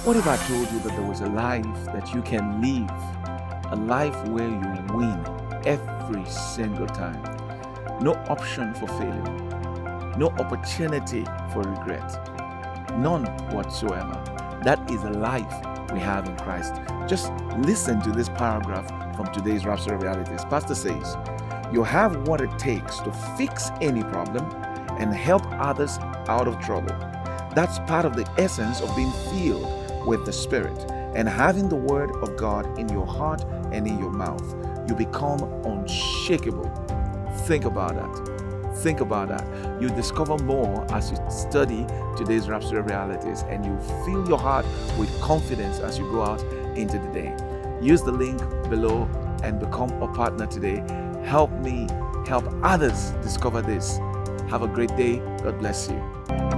What if I told you that there was a life that you can live, a life where you win every single time? No option for failure, no opportunity for regret, none whatsoever. That is a life we have in Christ. Just listen to this paragraph from today's Rhapsody of Realities. Pastor says, you have what it takes to fix any problem and help others out of trouble. That's part of the essence of being filled with the Spirit and having the Word of God in your heart and in your mouth. You become unshakable. Think about that. Think about that. You discover more as you study today's Rhapsody of Realities, and you fill your heart with confidence as you go out into the day. Use the link below and become a partner today. Help me help others discover this. Have a great day. God bless you.